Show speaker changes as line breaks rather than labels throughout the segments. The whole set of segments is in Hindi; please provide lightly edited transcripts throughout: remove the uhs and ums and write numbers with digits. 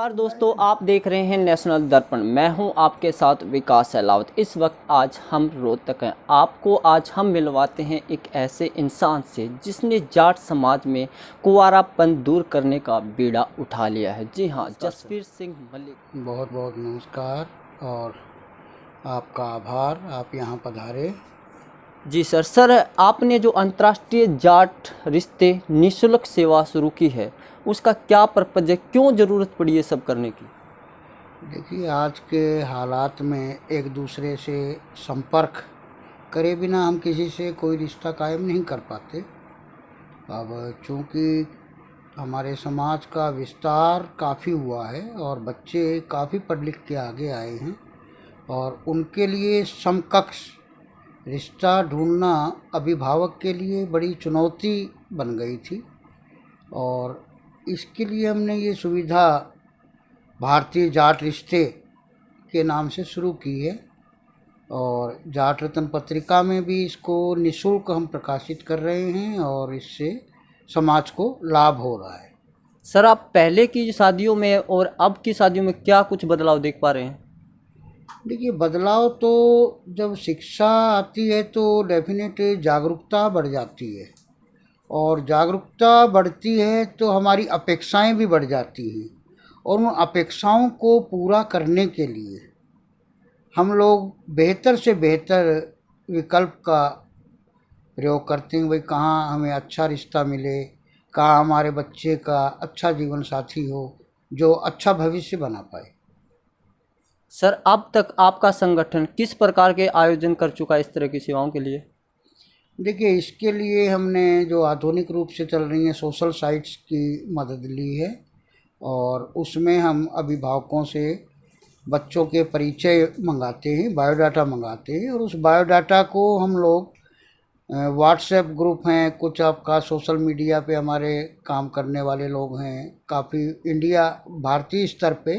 नमस्कार दोस्तों, आप देख रहे हैं नेशनल दर्पण। मैं हूं आपके साथ विकास सहलावत। इस वक्त आज हम रोहतक हैं। आपको आज हम मिलवाते हैं एक ऐसे इंसान से जिसने जाट समाज में कुंवारापन दूर करने का बीड़ा उठा लिया है। जी हाँ, जसवीर सिंह मलिक।
बहुत बहुत नमस्कार और आपका आभार, आप यहाँ पधारे।
जी सर, आपने जो अंतर्राष्ट्रीय जाट रिश्ते निःशुल्क सेवा शुरू की है, उसका क्या पर्पज है? क्यों ज़रूरत पड़ी ये सब करने की?
देखिए, आज के हालात में एक दूसरे से संपर्क करे बिना हम किसी से कोई रिश्ता कायम नहीं कर पाते। अब चूँकि हमारे समाज का विस्तार काफ़ी हुआ है और बच्चे काफ़ी पढ़ लिख के आगे आए हैं और उनके लिए समकक्ष रिश्ता ढूंढना अभिभावक के लिए बड़ी चुनौती बन गई थी और इसके लिए हमने ये सुविधा भारतीय जाट रिश्ते के नाम से शुरू की है और जाट रत्न पत्रिका में भी इसको निःशुल्क हम प्रकाशित कर रहे हैं और इससे समाज को लाभ हो रहा है।
सर, आप पहले की शादियों में और अब की शादियों में क्या कुछ बदलाव देख पा रहे हैं?
देखिए, बदलाव तो जब शिक्षा आती है तो डेफिनेट जागरूकता बढ़ जाती है और जागरूकता बढ़ती है तो हमारी अपेक्षाएं भी बढ़ जाती हैं और उन अपेक्षाओं को पूरा करने के लिए हम लोग बेहतर से बेहतर विकल्प का प्रयोग करते हैं। भाई, कहाँ हमें अच्छा रिश्ता मिले, कहाँ हमारे बच्चे का अच्छा जीवन साथी हो जो अच्छा भविष्य बना पाए।
सर, अब तक आपका संगठन किस प्रकार के आयोजन कर चुका है इस तरह की सेवाओं के लिए?
देखिए, इसके लिए हमने जो आधुनिक रूप से चल रही हैं सोशल साइट्स की मदद ली है और उसमें हम अभिभावकों से बच्चों के परिचय मंगाते हैं, बायोडाटा मंगाते हैं और उस बायोडाटा को हम लोग व्हाट्सएप ग्रुप हैं, कुछ आपका सोशल मीडिया पे हमारे काम करने वाले लोग हैं, काफ़ी इंडिया भारतीय स्तर पे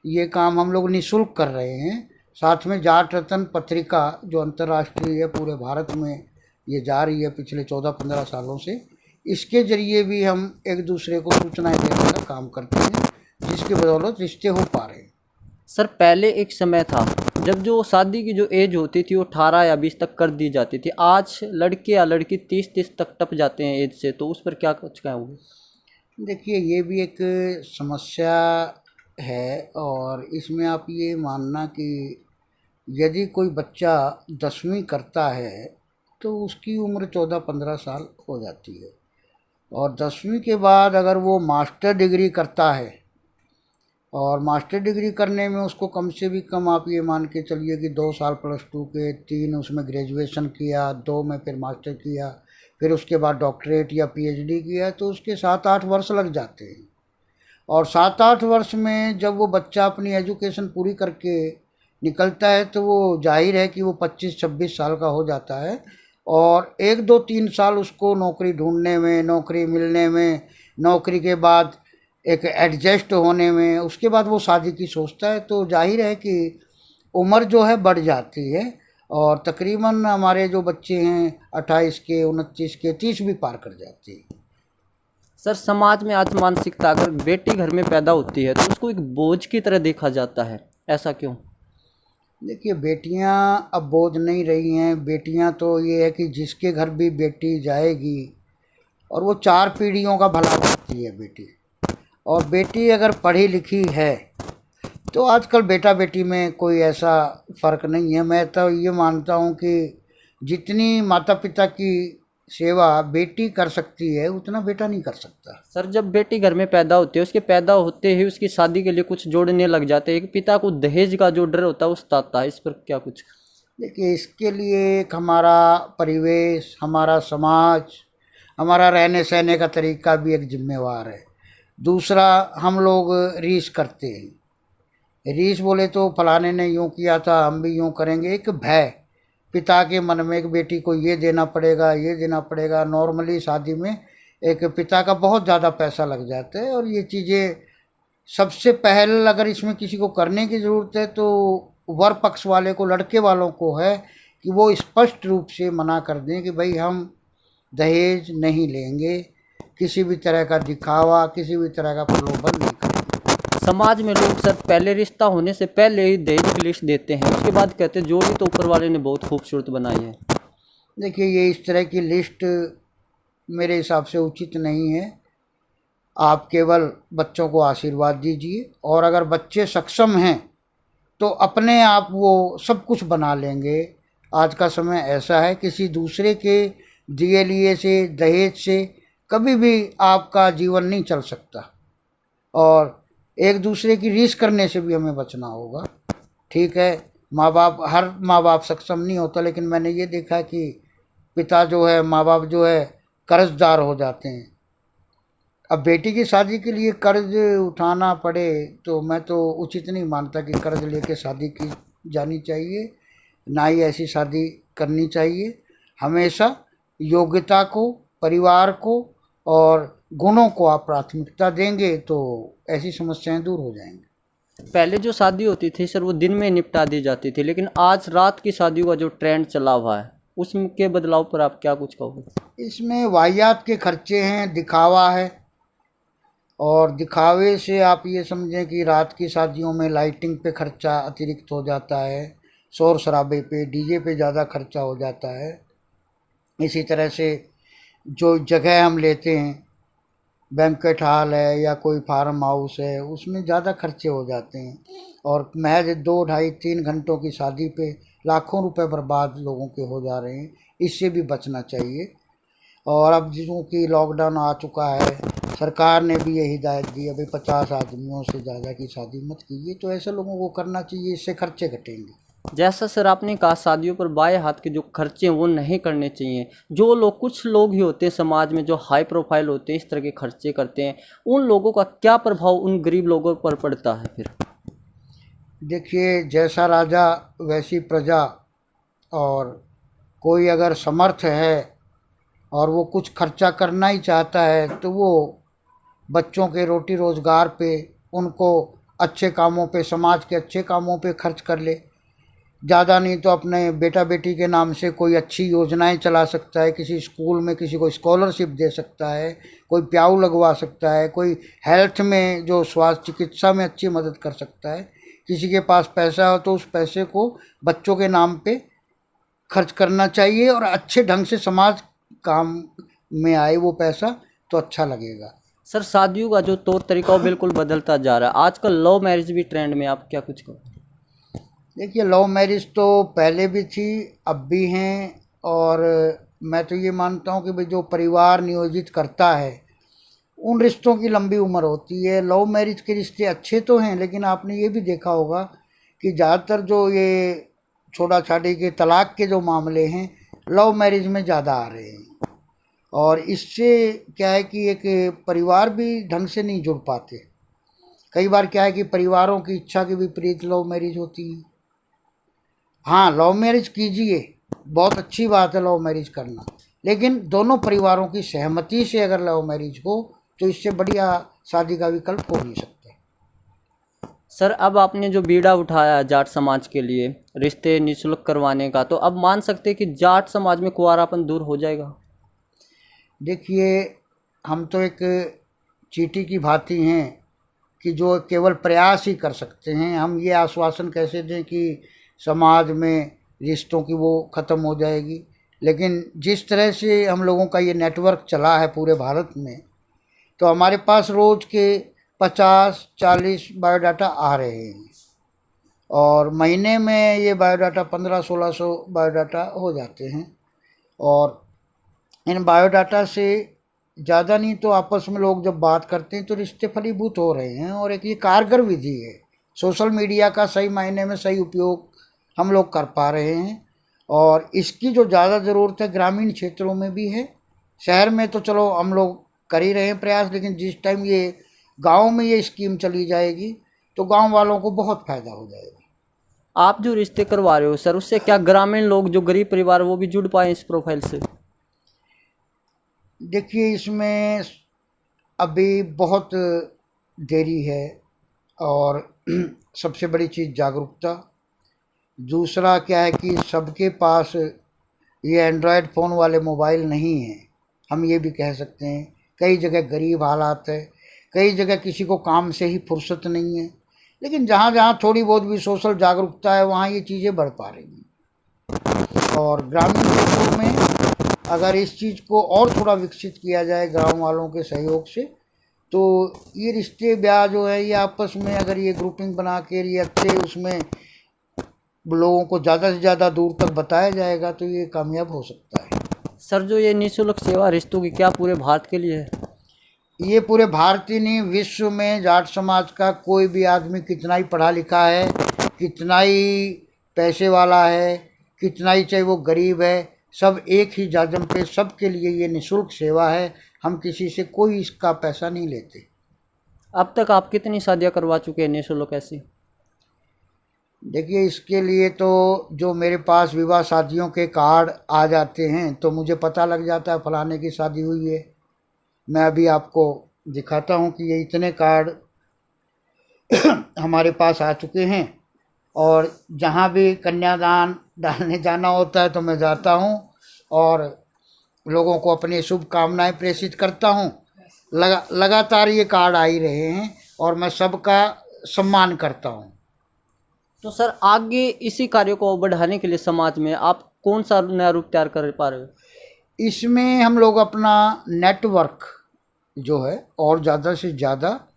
ये काम हम लोग निःशुल्क कर रहे हैं। साथ में जाट रत्न पत्रिका जो अंतर्राष्ट्रीय है, पूरे भारत में ये जा रही है पिछले 14-15 सालों से, इसके ज़रिए भी हम एक दूसरे को सूचनाएं देने का काम करते हैं जिसकी बदौलत रिश्ते हो पा रहे हैं।
सर, पहले एक समय था जब जो शादी की जो एज होती थी वो 18 या 20 तक कर दी जाती थी। आज लड़के या लड़की 30-30 तक टप जाते हैं एज से, तो उस पर क्या कुछ कहोगे?
देखिए, ये भी एक समस्या है और इसमें आप ये मानना कि यदि कोई बच्चा 10वीं करता है तो उसकी उम्र 14-15 साल हो जाती है और 10वीं के बाद अगर वो मास्टर डिग्री करता है और मास्टर डिग्री करने में उसको कम से भी कम आप ये मान के चलिए कि 2 साल +2 के, 3 उसमें ग्रेजुएशन किया, 2 में फिर मास्टर किया, फिर उसके बाद डॉक्टरेट या पीएचडी किया, तो उसके 7-8 वर्ष लग जाते हैं और 7-8 वर्ष में जब वो बच्चा अपनी एजुकेशन पूरी करके निकलता है तो वो जाहिर है कि वो 25-26 साल का हो जाता है और 1-2-3 साल उसको नौकरी ढूंढने में, नौकरी मिलने में, नौकरी के बाद एक एडजस्ट होने में, उसके बाद वो शादी की सोचता है। तो जाहिर है कि उम्र जो है बढ़ जाती है और तकरीबन हमारे जो बच्चे हैं 28 के, 29 के, 30 भी पार कर जाते हैं।
सर, समाज में आज मानसिकता, अगर बेटी घर में पैदा होती है तो उसको एक बोझ की तरह देखा जाता है, ऐसा क्यों?
देखिए, बेटियां अब बोझ नहीं रही हैं। बेटियां तो ये है कि जिसके घर भी बेटी जाएगी और वो 4 पीढ़ियों का भला करती है बेटी। और बेटी अगर पढ़ी लिखी है तो आजकल बेटा बेटी में कोई ऐसा फ़र्क नहीं है। मैं तो ये मानता हूँ कि जितनी माता पिता की सेवा बेटी कर सकती है उतना बेटा नहीं कर सकता।
सर, जब बेटी घर में पैदा होती है, उसके पैदा होते ही उसकी शादी के लिए कुछ जोड़ने लग जाते हैं। एक पिता को दहेज का जो डर होता है वो सताता है, इस पर क्या कुछ?
देखिए, इसके लिए एक हमारा परिवेश, हमारा समाज, हमारा रहने सहने का तरीका भी एक जिम्मेवार है। दूसरा, हम लोग रीस करते हैं। रीस बोले तो फलाने ने यूँ किया था, हम भी यूँ करेंगे। एक भय पिता के मन में, एक बेटी को ये देना पड़ेगा, ये देना पड़ेगा। नॉर्मली शादी में एक पिता का बहुत ज़्यादा पैसा लग जाता है और ये चीज़ें सबसे पहले अगर इसमें किसी को करने की ज़रूरत है तो वर पक्ष वाले को, लड़के वालों को है कि वो स्पष्ट रूप से मना कर दें कि भाई हम दहेज नहीं लेंगे, किसी भी तरह का दिखावा, किसी भी तरह का प्रलोभन नहीं करेंगे।
समाज में लोग सर पहले रिश्ता होने से पहले ही दहेज की लिस्ट देते हैं, उसके बाद कहते हैं जोड़ी तो ऊपर वाले ने बहुत खूबसूरत बनाई है।
देखिए, ये इस तरह की लिस्ट मेरे हिसाब से उचित नहीं है। आप केवल बच्चों को आशीर्वाद दीजिए, और अगर बच्चे सक्षम हैं तो अपने आप वो सब कुछ बना लेंगे। आज का समय ऐसा है, किसी दूसरे के दिए लिए से, दहेज से कभी भी आपका जीवन नहीं चल सकता, और एक दूसरे की रीस करने से भी हमें बचना होगा। ठीक है, हर माँ बाप सक्षम नहीं होता, लेकिन मैंने ये देखा कि पिता जो है, माँ बाप जो है, कर्जदार हो जाते हैं। अब बेटी की शादी के लिए कर्ज उठाना पड़े तो मैं तो उचित नहीं मानता कि कर्ज लेके शादी की जानी चाहिए, ना ही ऐसी शादी करनी चाहिए। हमेशा योग्यता को, परिवार को और गुणों को आप प्राथमिकता देंगे तो ऐसी समस्याएं दूर हो जाएंगी।
पहले जो शादी होती थी सर वो दिन में निपटा दी जाती थी, लेकिन आज रात की शादियों का जो ट्रेंड चला हुआ है उसके बदलाव पर आप क्या कुछ कहोगे?
इसमें वाहियात के खर्चे हैं, दिखावा है, और दिखावे से आप ये समझें कि रात की शादियों में लाइटिंग पे खर्चा अतिरिक्त हो जाता है, शोर शराबे पे, डीजे पे ज़्यादा खर्चा हो जाता है। इसी तरह से जो जगह हम लेते हैं, बैंक्वेट हॉल है या कोई फार्म हाउस है, उसमें ज़्यादा खर्चे हो जाते हैं, और महज 2, ढाई, 3 घंटों की शादी पे लाखों रुपए बर्बाद लोगों के हो जा रहे हैं। इससे भी बचना चाहिए। और अब जिसों की लॉकडाउन आ चुका है, सरकार ने भी ये हिदायत दी है भाई 50 आदमियों से ज़्यादा की शादी मत कीजिए, तो ऐसे लोगों को करना चाहिए, इससे खर्चे घटेंगे।
जैसा सर आपने कहा शादियों पर बाएं हाथ के जो खर्चे हैं वो नहीं करने चाहिए। जो लोग, कुछ लोग ही होते हैं समाज में जो हाई प्रोफाइल होते हैं, इस तरह के खर्चे करते हैं, उन लोगों का क्या प्रभाव उन गरीब लोगों पर पड़ता है फिर?
देखिए, जैसा राजा वैसी प्रजा, और कोई अगर समर्थ है और वो कुछ खर्चा करना ही चाहता है तो वो बच्चों के रोटी रोज़गार पे, उनको अच्छे कामों पे, समाज के अच्छे कामों पे खर्च कर ले। ज़्यादा नहीं तो अपने बेटा बेटी के नाम से कोई अच्छी योजनाएं चला सकता है, किसी स्कूल में किसी को स्कॉलरशिप दे सकता है, कोई प्याऊ लगवा सकता है, कोई हेल्थ में जो स्वास्थ्य चिकित्सा में अच्छी मदद कर सकता है। किसी के पास पैसा हो तो उस पैसे को बच्चों के नाम पे खर्च करना चाहिए, और अच्छे ढंग से समाज काम में आए वो पैसा, तो अच्छा लगेगा।
सर शादियों का जो तौर तरीका वो बिल्कुल बदलता जा रहा है, आजकल लव मैरिज भी ट्रेंड में, आप क्या कुछ कहो?
देखिए, लव मैरिज तो पहले भी थी, अब भी हैं, और मैं तो ये मानता हूँ कि भाई जो परिवार नियोजित करता है उन रिश्तों की लंबी उम्र होती है। लव मैरिज के रिश्ते अच्छे तो हैं, लेकिन आपने ये भी देखा होगा कि ज़्यादातर जो ये छोड़ा छाड़ी के, तलाक के जो मामले हैं, लव मैरिज में ज़्यादा आ रहे हैं, और इससे क्या है कि एक परिवार भी ढंग से नहीं जुड़ पाते। कई बार क्या है कि परिवारों की इच्छा के विपरीत लव मैरिज होती है। हाँ, लव मैरिज कीजिए, बहुत अच्छी बात है लव मैरिज करना, लेकिन दोनों परिवारों की सहमति से अगर लव मैरिज हो तो इससे बढ़िया शादी का विकल्प हो नहीं सकता।
सर अब आपने जो बीड़ा उठाया जाट समाज के लिए रिश्ते निःशुल्क करवाने का, तो अब मान सकते हैं कि जाट समाज में कुंवारापन दूर हो जाएगा?
देखिए, हम तो एक चींटी की भांति हैं कि जो केवल प्रयास ही कर सकते हैं। हम ये आश्वासन कैसे दें कि समाज में रिश्तों की वो ख़त्म हो जाएगी, लेकिन जिस तरह से हम लोगों का ये नेटवर्क चला है पूरे भारत में, तो हमारे पास रोज़ के 50-40 बायोडाटा आ रहे हैं, और महीने में ये बायोडाटा 1500-1600 बायोडाटा हो जाते हैं, और इन बायोडाटा से ज़्यादा नहीं तो आपस में लोग जब बात करते हैं तो रिश्ते फलीभूत हो रहे हैं। और एक ये कारगर विधि है, सोशल मीडिया का सही मायने में सही उपयोग हम लोग कर पा रहे हैं, और इसकी जो ज़्यादा ज़रूरत है ग्रामीण क्षेत्रों में भी है। शहर में तो चलो हम लोग कर ही रहे हैं प्रयास, लेकिन जिस टाइम ये गांव में ये स्कीम चली जाएगी तो गांव वालों को बहुत फ़ायदा हो जाएगा।
आप जो रिश्ते करवा रहे हो सर, उससे क्या ग्रामीण लोग जो गरीब परिवार वो भी जुड़ पाए इस प्रोफाइल से?
देखिए, इसमें अभी बहुत देरी है, और सबसे बड़ी चीज़ जागरूकता। दूसरा क्या है कि सबके पास ये एंड्रॉयड फ़ोन वाले मोबाइल नहीं हैं, हम ये भी कह सकते हैं। कई जगह गरीब हालात है, कई जगह किसी को काम से ही फुर्सत नहीं है, लेकिन जहाँ जहाँ थोड़ी बहुत भी सोशल जागरूकता है वहाँ ये चीज़ें बढ़ पा रही हैं। और ग्रामीण क्षेत्रों में अगर इस चीज़ को और थोड़ा विकसित किया जाए गांव वालों के सहयोग से, तो ये रिश्ते ब्याह जो है ये आपस में अगर ये ग्रुपिंग बना के ये अच्छे उसमें लोगों को ज़्यादा से ज़्यादा दूर तक बताया जाएगा तो ये कामयाब हो सकता है।
सर, जो ये निःशुल्क सेवा रिश्तों की क्या पूरे भारत के लिए है?
ये पूरे भारत ही नहीं, विश्व में जाट समाज का कोई भी आदमी कितना ही पढ़ा लिखा है, कितना ही पैसे वाला है, कितना ही चाहे वो गरीब है, सब एक ही जाजम पे सबके लिए ये निःशुल्क सेवा है। हम किसी से कोई इसका पैसा नहीं लेते।
अब तक आप कितनी शादियाँ करवा चुके हैं निःशुल्क ऐसी?
देखिए, इसके लिए तो जो मेरे पास विवाह शादियों के कार्ड आ जाते हैं तो मुझे पता लग जाता है फलाने की शादी हुई है। मैं अभी आपको दिखाता हूँ कि ये इतने कार्ड हमारे पास आ चुके हैं, और जहाँ भी कन्यादान डालने जाना होता है तो मैं जाता हूँ और लोगों को अपनी शुभकामनाएं प्रेषित करता हूँ। लगातार ये कार्ड आ ही रहे हैं और मैं सबका सम्मान करता हूँ।
तो सर, आगे इसी कार्य को बढ़ाने के लिए समाज में आप कौन सा नया रूप तैयार कर पा रहे हो?
इसमें हम लोग अपना नेटवर्क जो है और ज़्यादा से ज़्यादा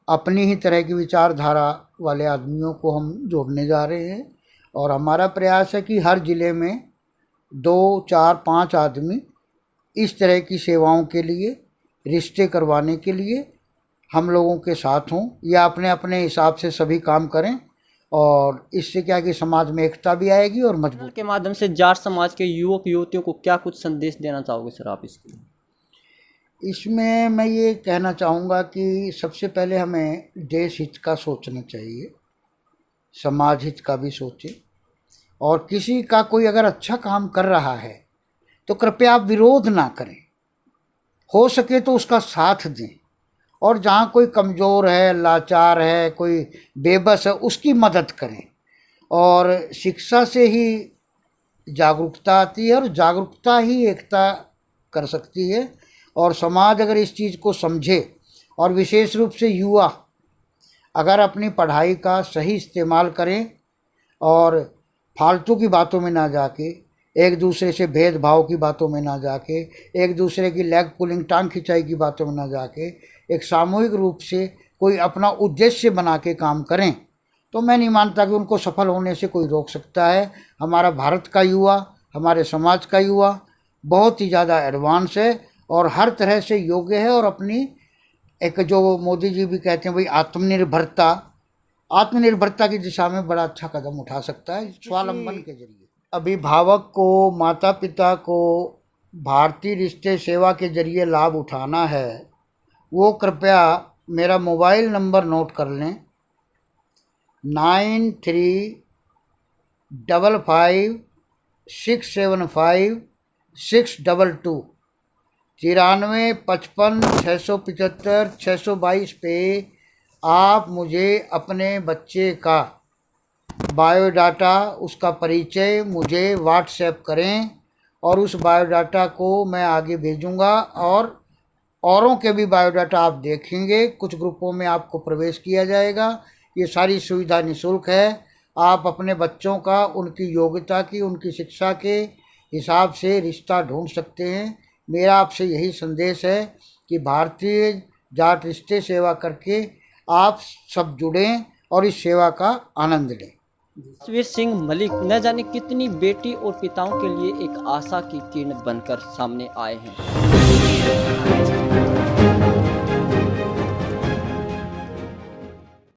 अपनी ही तरह की विचारधारा वाले आदमियों को हम जोड़ने जा रहे हैं। और हमारा प्रयास है कि हर ज़िले में 2, 4, 5 आदमी इस तरह की सेवाओं के लिए, रिश्ते करवाने के लिए हम लोगों के साथ हों, या अपने अपने हिसाब से सभी काम करें। और इससे क्या कि समाज में एकता भी आएगी और मजबूत।
के माध्यम से जाट समाज के युवक युवतियों को क्या कुछ संदेश देना चाहोगे सर आप इसके लिए?
इसमें मैं ये कहना चाहूँगा कि सबसे पहले हमें देश हित का सोचना चाहिए, समाज हित का भी सोचें। और किसी का कोई अगर अच्छा काम कर रहा है तो कृपया आप विरोध ना करें, हो सके तो उसका साथ दें। और जहाँ कोई कमज़ोर है, लाचार है, कोई बेबस है, उसकी मदद करें। और शिक्षा से ही जागरूकता आती है और जागरूकता ही एकता कर सकती है। और समाज अगर इस चीज़ को समझे, और विशेष रूप से युवा अगर अपनी पढ़ाई का सही इस्तेमाल करें और फालतू की बातों में ना जाके, एक दूसरे से भेदभाव की बातों में ना जाके, एक दूसरे की लेग पुलिंग, टांग खिंचाई की बातों में ना जाके, एक सामूहिक रूप से कोई अपना उद्देश्य बना के काम करें, तो मैं नहीं मानता कि उनको सफल होने से कोई रोक सकता है। हमारा भारत का युवा, हमारे समाज का युवा बहुत ही ज़्यादा एडवांस है और हर तरह से योग्य है। और अपनी एक जो मोदी जी भी कहते हैं भाई आत्मनिर्भरता की दिशा में बड़ा अच्छा कदम उठा सकता है स्वावलंबन के जरिए। अभिभावक को, माता पिता को भारतीय रिश्ते सेवा के जरिए लाभ उठाना है, वो कृपया मेरा मोबाइल नंबर नोट कर लें, 9355675622 9355675622 पे आप मुझे अपने बच्चे का बायोडाटा, उसका परिचय मुझे व्हाट्सएप करें और उस बायोडाटा को मैं आगे भेजूंगा। और औरों के भी बायोडाटा आप देखेंगे, कुछ ग्रुपों में आपको प्रवेश किया जाएगा। ये सारी सुविधा निःशुल्क है। आप अपने बच्चों का उनकी योग्यता की, उनकी शिक्षा के हिसाब से रिश्ता ढूंढ सकते हैं। मेरा आपसे यही संदेश है कि भारतीय जाट रिश्ते सेवा करके आप सब जुड़ें और इस सेवा का आनंद लें।
तस्वीर सिंह मलिक न जाने कितनी बेटी और पिताओं के लिए एक आशा की किरण बनकर सामने आए हैं।